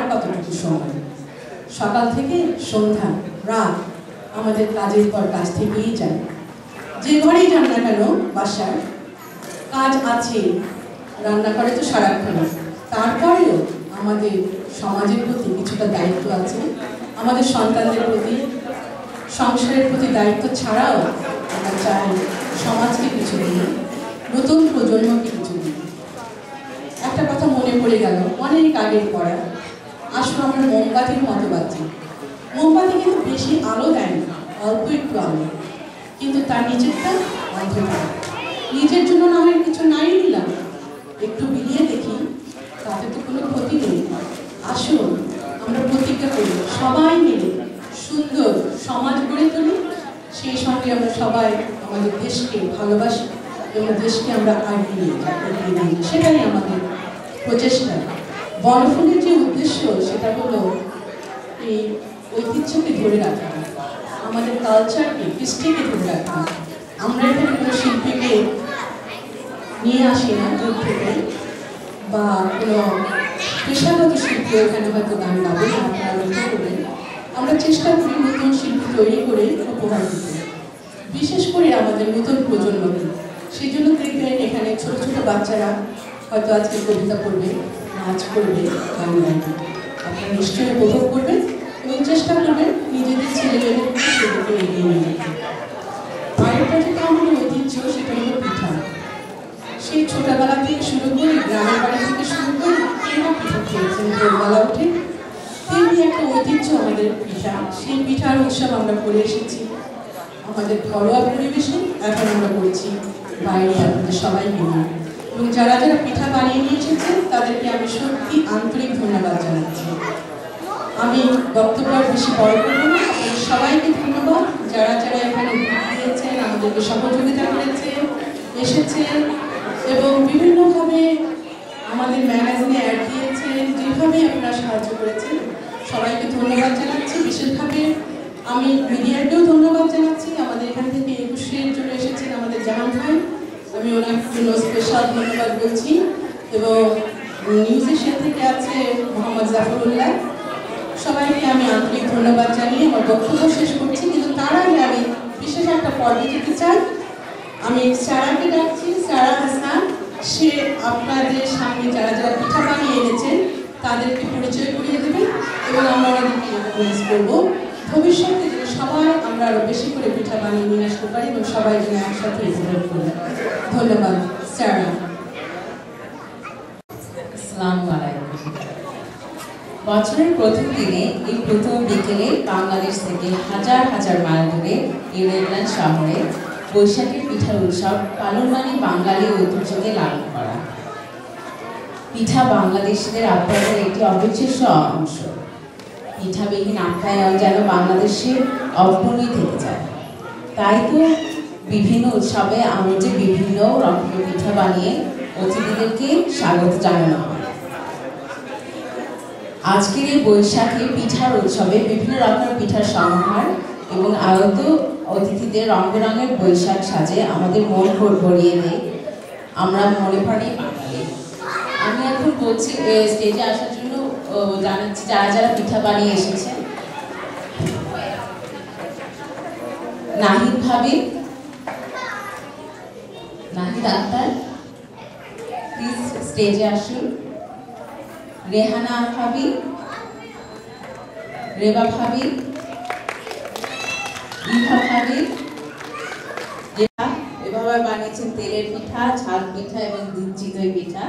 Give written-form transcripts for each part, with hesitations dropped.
আর কতটুকু সময়। সকাল থেকে সন্ধ্যা রাত আমাদের কাজের পর কাজ থেকেই যায়। যে ঘরেই যান না কেন বাসার কাজ আছে, রান্না করে তো সারাক্ষণ, তারপরেও আমাদের সমাজের প্রতি কিছুটা দায়িত্ব আছে। আমাদের সন্তানদের প্রতি, সংসারের প্রতি দায়িত্ব ছাড়াও আমরা চাই সমাজকে কিছু দিই, নতুন প্রজন্মকে কিছু দিই। একটা কথা মনে পড়ে গেল, অনেক আগের পড়া, আসলে আমরা মোমবাতির মতো বাঁচি। মোমবাতি কিন্তু বেশি আলো দেয় না, অল্প একটু আলো, কিন্তু তার নিচেরটা অন্ধকার। নিজের জন্য নামের কিছু নাই নিলাম, একটু বিলিয়ে দেখি, তাতে তো কোনো ক্ষতি নেই। আসুন আমরা প্রতিজ্ঞা করি, সবাই মিলে সুন্দর সমাজ গড়ে তুলি। সেই সঙ্গে আমরা সবাই আমাদের দেশকে ভালোবাসি এবং দেশকে আমরা এগিয়ে নিই, সেটাই আমাদের প্রচেষ্টা। বনফুলের যে উদ্দেশ্য সেটা হলো এই ঐতিহ্যকে ধরে রাখা, আমাদের কালচারকে, হিস্ট্রিকে ধরে রাখা। আমরা এখানে কোনো শিল্পীকে নিয়ে আসি না দূর থেকে, বা কোনো পেশাগত শিল্পী এখানে হয়তো গান গাবে, আপনারা লক্ষ্য করবেন। আমরা চেষ্টা করি নতুন শিল্পী তৈরি করে উপহার দিতে, বিশেষ করে আমাদের নতুন প্রজন্মকে। সেই জন্য দেখবেন এখানে ছোট ছোট বাচ্চারা হয়তো আজকে কবিতা পড়বে, নাচ করবে, গান গাইবে। আপনারা নিশ্চয়ই উপভোগ করবেন এবং চেষ্টা করবেন নিজেদের ছেলেমেয়েদেরকে সেদিকে এগিয়ে নিয়ে যেতে। আরেকটা যেটা আমাদের ঐতিহ্য সেটা হলো পিঠা। সেই ছোটবেলা থেকে শুরু করে, গ্রামের বাড়ি থেকে শুরু করে কেনা পিঠা খেয়েছেন ভোরবেলা উঠে, তেমনি একটা ঐতিহ্য আমাদের পিঠা। সেই পিঠার উৎসব আমরা করে এসেছি আমাদের ঘরোয়া পরিবেশে, এখন আমরা করেছি বাইরে আপনাদের সবাই মিলে। এবং যারা যারা পিঠা বানিয়ে নিয়ে এসেছেন তাদেরকে আমি সত্যি আন্তরিক ধন্যবাদ জানাচ্ছি। আমি বক্তব্য বেশি বড় করবো না, আপনাদের সবাইকে ধন্যবাদ যারা যারা এখানে দিয়েছেন, আমাদেরকে সহযোগিতা করেছেন, এসেছেন এবং বিভিন্নভাবে আমাদের ম্যাগাজিনে অ্যাড দিয়েছেন, যেভাবে আপনারা সাহায্য করেছেন সবাইকে ধন্যবাদ জানাচ্ছি। বিশেষভাবে আমি মিডিয়াকেও ধন্যবাদ জানাচ্ছি। আমাদের এখান থেকে 21-এর জন্য এসেছেন আমাদের জাহান ভাই, আমি ওনার জন্য স্পেশাল ধন্যবাদ বলছি। এবং নিউজ এশিয়া থেকে আছে মোহাম্মদ জাফরুল্লাহ, সবাইকে আমি আন্তরিক ধন্যবাদ জানিয়ে আমার বক্তব্য শেষ করছি। কিন্তু তার আগে আমি বিশেষ একটা পর্বে যেতে চাই। আমি সারাকে ডাকছি, সারা হাসান। সে আপনাদের সামনে যারা যারা পিঠা বানিয়ে এনেছেন তাদেরকে পরিচয় করিয়ে দেবেন এবং আমরা ওনাদেরকে রেকগনাইজ করবো। ভবিষ্যতে যেন সবাই আমরা আরো বেশি করে পিঠা বানিয়ে নিয়ে আসতে পারি এবং সবাই যেন একসাথে এনজয় করি। ধন্যবাদ সারা। আসসালামু আলাইকুম। বছরের প্রথম দিনে এই প্রথম বিকেলে বাংলাদেশ থেকে হাজার হাজার মাইল দূরে ইংল্যান্ড শহরে বৈশাখের পিঠার উৎসব পালন মানে বাঙালি ঐতিহ্যকে লালন করা। পিঠা বাংলাদেশিদের আপ্যায়নের একটি অবিচ্ছেদ্য অংশ। পিঠাবিহীন আপ্যায়ন যেন বাংলাদেশের অগ্রণী থেকে যায়। তাই তো বিভিন্ন উৎসবে আমাদের বিভিন্ন রকমের পিঠা বানিয়ে অতিথিদেরকে স্বাগত জানানো হয়। আজকের এই বৈশাখে পিঠার উৎসবে বিভিন্ন রকমের পিঠার সমাহার এবং আগত অতিথিদের রং বেরঙের বৈশাখ সাজে আমাদের মন ভরিয়ে দেয়। আমরা মনে প্রাণে বাঙালি। আমি এখন বলছি স্টেজে আসার জন্য জানাচ্ছি যারা যারা পিঠা বানিয়ে এসেছেন। নাহিদ ভাবি, নাহিদ আক্তার প্লিজ স্টেজে আসুন। রেহানা ভাবি, রেবা ভাবি, ইভা ভাবি এভাবে বানিয়েছেন তেলের পিঠা, ঝাল পিঠা এবং দুধ চিতই পিঠা।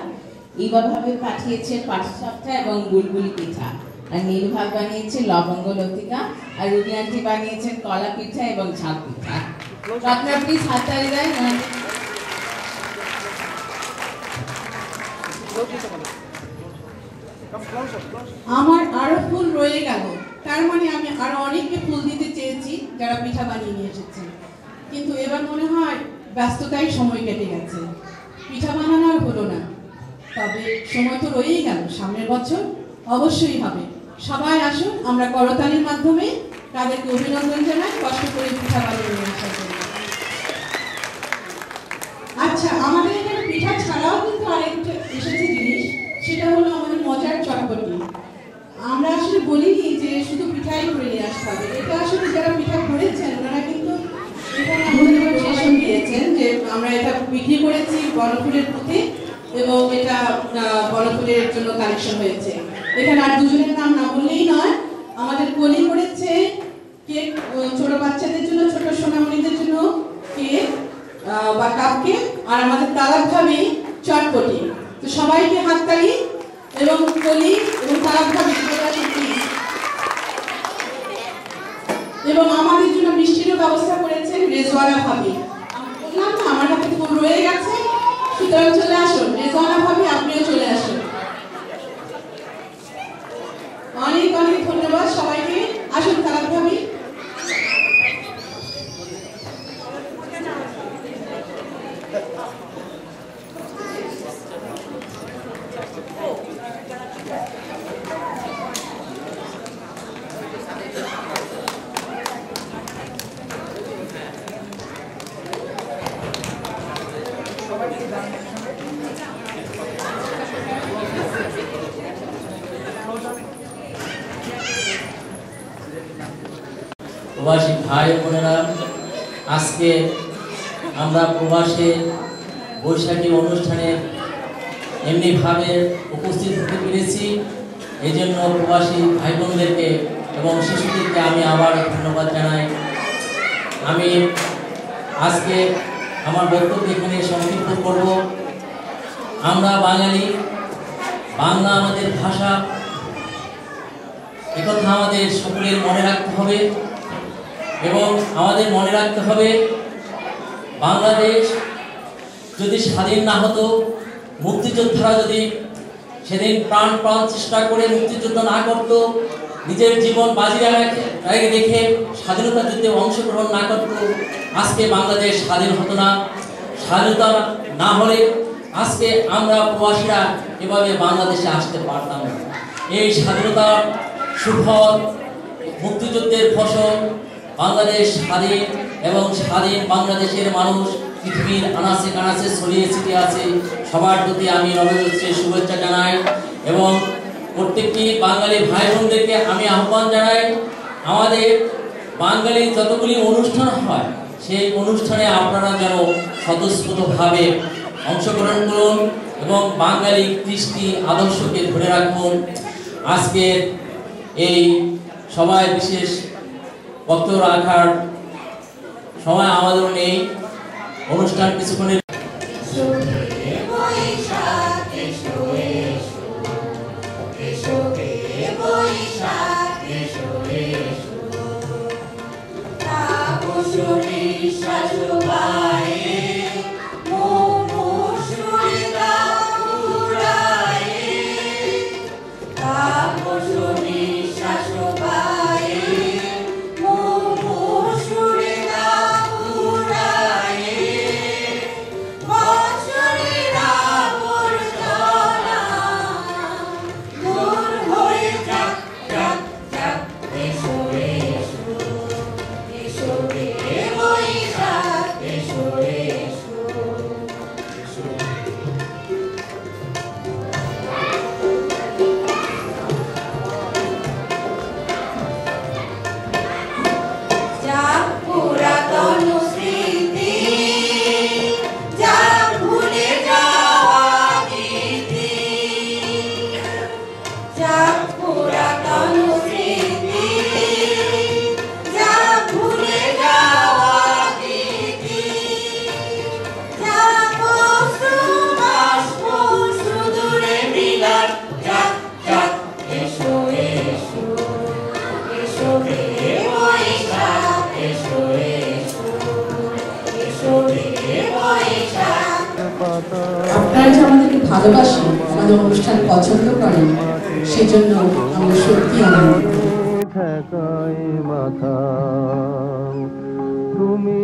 ইভা ভাবি পাঠিয়েছেন পাটিসাপটা এবং বুলবুলি পিঠা। আর নীল ভাগ বানিয়েছেন লবঙ্গ লতিকা। আর রুবি আন্টি বানিয়েছেন কলা পিঠা এবং ঝাল পিঠা। আপনারা প্লিজ হাততালি দেন। আমার আরো ফুল রয়ে গেল, তার মানে আমি আরো অনেককে ফুল দিতে চেয়েছি যারা পিঠা বানিয়ে নিয়ে এসেছেন, কিন্তু এবার মনে হয় ব্যস্ততায় সময় কেটে গেছে, পিঠা বানানো আর হলো না। তবে সময় তো রয়েই গেল, সামনের বছর অবশ্যই হবে। সবাই আসুন, আমরা করতালির মাধ্যমে তাদেরকে অভিনন্দন জানাই কষ্ট করে পিঠা বানিয়ে নিয়ে আসার জন্য। আচ্ছা, আমাদের এখানে পিঠা ছাড়াও কিন্তু আরেকটা এসেছে জিনিস, সেটা হলো আমাদের মজার চটপটি। খাবে। এটা আসলে যারা পিঠা করেছেন ওনারা কিন্তু এখানে আমাদের বিশেষণ দিয়েছেন যে আমরা এটা বিক্রি করেছি বনফুলের প্রতি এবং এটা বনফুলের জন্য কালেকশন হয়েছে। এখানে আর দুজনের নাম না বললেই নয়, আমাদের কলি করেছে কেক ছোট বাচ্চাদের জন্য, ছোট সোনামণিদের জন্য কেক বা কাপ কেক, আর আমাদের তালাক ভাবি চটপটি। তো সবাইকে হাততালি এবং কলি এবং তালাক ভাবি এবং আমাদের জন্য মিষ্টিরও ব্যবস্থা করেছেন রেজওয়ানা ভাবি। বললাম না আমার হাতে ফুল রয়ে গেছে, সুতরাং চলে আসুন রেজওয়ানা ভাবি, আপনিও চলে আসুন। অনেক অনেক ধন্যবাদ সবাইকে। আসুন তালাক ভাবি। প্রবাসী ভাই বোনেরা, আজকে আমরা প্রবাসে বৈশাখী অনুষ্ঠানে এমনিভাবে উপস্থিত হতে পেরেছি। এই জন্য প্রবাসী ভাই বোনদেরকে এবং শিশুদেরকে আমি আবার ধন্যবাদ জানাই। আমি আজকে আমার বক্তব্য এখানে সংক্ষিপ্ত করব। আমরা বাঙালি, বাংলা আমাদের ভাষা, একথা আমাদের সকলের মনে রাখতে হবে এবং আমাদের মনে রাখতে হবে বাংলাদেশ যদি স্বাধীন না হতো, মুক্তিযোদ্ধারা যদি সেদিন প্রাণ চেষ্টা করে মুক্তিযুদ্ধ না করত, নিজের জীবন বাজি রেখে স্বাধীনতা যুদ্ধে অংশগ্রহণ না করত, আজকে বাংলাদেশ স্বাধীন হতো না। স্বাধীনতা না হলে আজকে আমরা প্রবাসীরা এভাবে বাংলাদেশে আসতে পারতাম না। এই স্বাধীনতার সুফল, মুক্তিযুদ্ধের ফসল, বাংলাদেশ স্বাধীন এবং স্বাধীন বাংলাদেশের মানুষ পৃথিবীর আনাচে কানাচে ছড়িয়ে ছিটিয়ে আছে। সবার প্রতি আমি নববর্ষের শুভেচ্ছা জানাই এবং প্রত্যেকটি বাঙালি ভাই বোনদেরকে আমি আহ্বান জানাই, আমাদের বাঙালির যতগুলি অনুষ্ঠান হয় সেই অনুষ্ঠানে আপনারা যেন স্বতঃস্ফূর্তভাবে অংশগ্রহণ করুন এবং বাঙালি কৃষ্টি আদর্শকে ধরে রাখুন। আজকের এই সবাই বিশেষ বক্তব্য রাখার সময় আমাদের নেই। অনুষ্ঠান কিছুক্ষণের আপনারা যে আমাদেরকে ভালোবাসেন, আমাদের অনুষ্ঠান পছন্দ করেন, সেজন্য আমরা সত্যি আনন্দিত। তুমি